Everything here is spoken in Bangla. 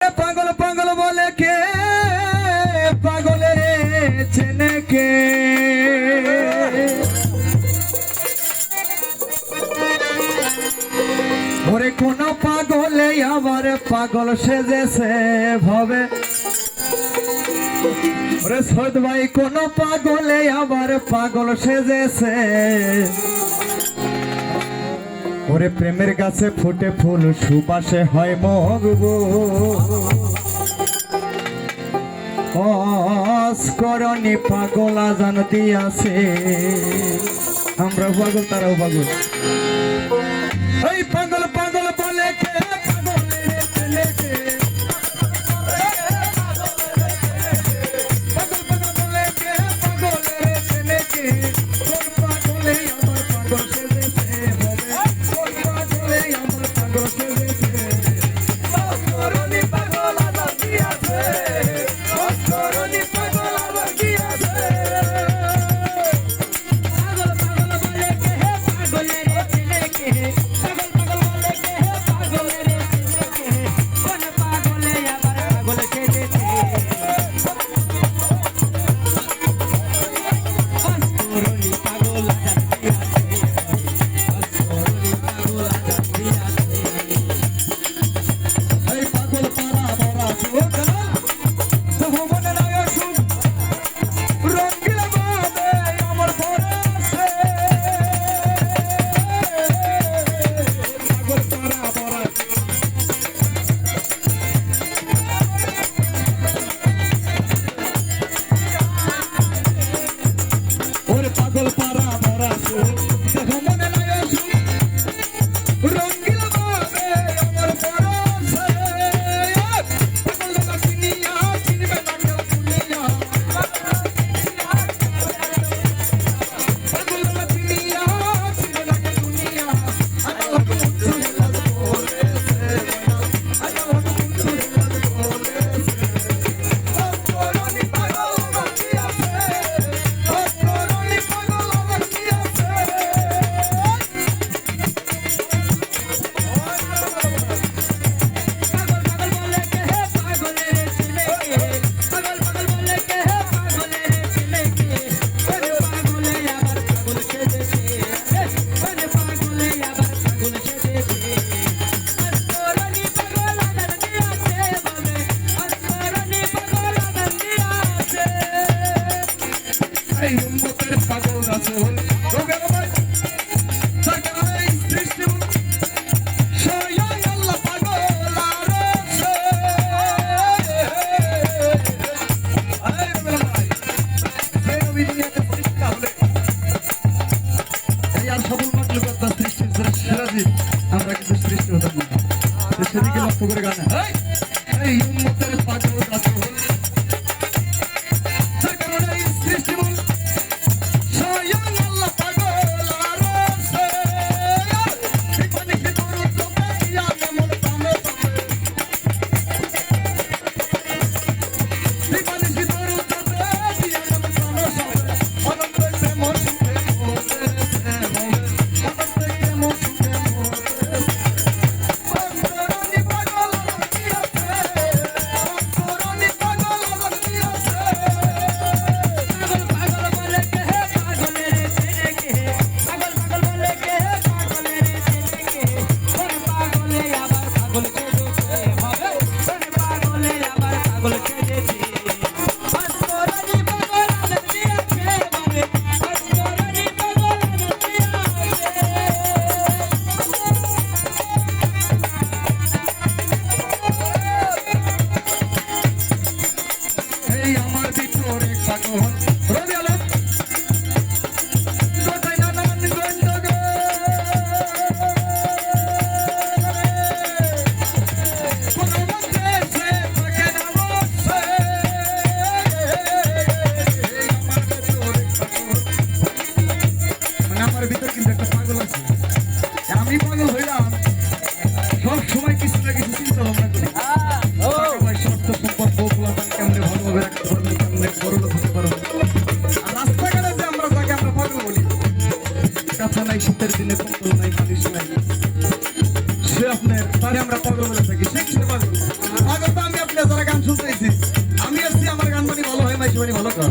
পাগল পাগল বলে কে, পাগলের চেনে কে? ওরে কোন পাগলে আবার পাগল সেজেছে ভাবে। ওরে সৈয়দ ভাই কোন পাগলে আবার পাগল সেজেছে। ওরে প্রেমের গাছে ফুটে ফুল সুবাসে হয় মগবো, করণী পাগল আজান দিয়াছে। আমরা পাগল তারাও পাগল। এই পাগল পাগল বলে কে, পাগলের ছেলে কে? পাগল পাগল বলে কে, পাগলের ছেলে কে? কোন পাগলে আমার পাগল সেজেছে বলে, কোন পাগলে আমার পাগল সেজেছে। করণী পাগল আজান দিয়াছে, করণী পাগল আজান দিয়াছে। পাগল পাগল বলে কে, পাগলের ছেলে কে? পাগল পাগল বলে কে, পাগলের ছেলে কে? কোন পাগলে আবার পাগল সেজেছে। করণী পাগল আজান দিয়াছে, করণী পাগল আজান দিয়াছে। এই পাগল পারা ভরা চোখ ভুবনে লাগে সুখ, রঙিন ভাবে আমার ভরে আছে। পাগল পারা ভরা ওরে পাগল পারা ভরা চোখ ভুবনে লাগে সুখ, রঙিন ভাবে আমার ভরে আছে। পাগল না চিনিয়া চিনবে না কেউ দুনিয়া, পাগল না চিনিয়া চিনবে না কেউ দুনিয়া। আল্লাহ মুনসুর হিলাল বলেছে, আল্লাহ মুনসুর হিলাল বলেছে। করণী পাগল আমার কি আছে, করণী পাগল আমার কি আছে। পাগল পাগল বলে কে, পাগলের ছেলে কে? পাগল পাগল বলে কে, পাগলের ছেলে কে? কোন পাগলে আবার পাগল সেজেছে, কোন পাগলে আবার পাগল সেজেছে। করণী পাগল আজান দিয়াছে বলে, করণী পাগল আজান দিয়াছে। এই উম্মতের পাগল রাসূল রোগের ভাই সরকার এই সৃষ্টি স্বয়ং আল্লাহ পাগল আরশে। আরে রবেল ভাই সেই নবী দুনিয়াতে সৃষ্টি হলে এই আর সকল মাখলুকাত সৃষ্টির সেরাজি আমরা কিন্তু সৃষ্টি হতাম না। সেদিকে লক্ষ্য করে গান এই উম্মতের পাগল রাসূল সরকার এই সৃষ্টি স্বয়ং আল্লাহ পাগল আরশে। বিপানি কি দরুদ তোবে দিয়া কেমন পামে পাবে, বিপানি কি দরুদ তোবে দিয়া কেমন পামে পাবে। অনন্ত প্রেম সুখে মোদেছে বলে, অনন্ত প্রেম সুখে মোদেছে। করণী পাগল আমার কি আছে, করণী পাগল আমার কি আছে। পাগল পাগল বলে কে, পাগলের ছেলে কে? পাগল পাগল বলে কে, পাগলের ছেলে কে? কোন পাগলে আবার পাগল সেজেছে ভাবে, কোন পাগলে আবার পাগল সেজেছে। করণী পাগল আজান দিয়াছে ভাবে, করণী পাগল আজান দিয়াছে। এই আমার ভিতরে পাগল রবি আলম কোথায় না নাম গন্ধ গো, কোন মধ্যে সে থাকে না বসে। এই আমার ভিতরে পাগল, মানে আমার ভিতর কিন্তু একটা পাগল আছে। আমি পাগল হইলাম সব সময় কিছু না কিছু চিন্তা ভাবনা করি। ভাই স্বার্থ সম্পদ বউগুলান কেমনে ভালোভাবে রাখতে পারবো, কেমনে বড়লোক হতে পারবো। আর রাস্তাঘাটে যে আমরা তাকে আমরা পাগল বলি, কাঁথা নাই শীতের দিনে কম্বল নাই বালিশ নাই, সে আপনার তারে আমরা পাগল বলে থাকি। সে কিসের পাগল? পাগল তো আমি শুনতেছি আমি আসছি আমার গান বানি ভালো হয় মাইসি বানি ভালো কর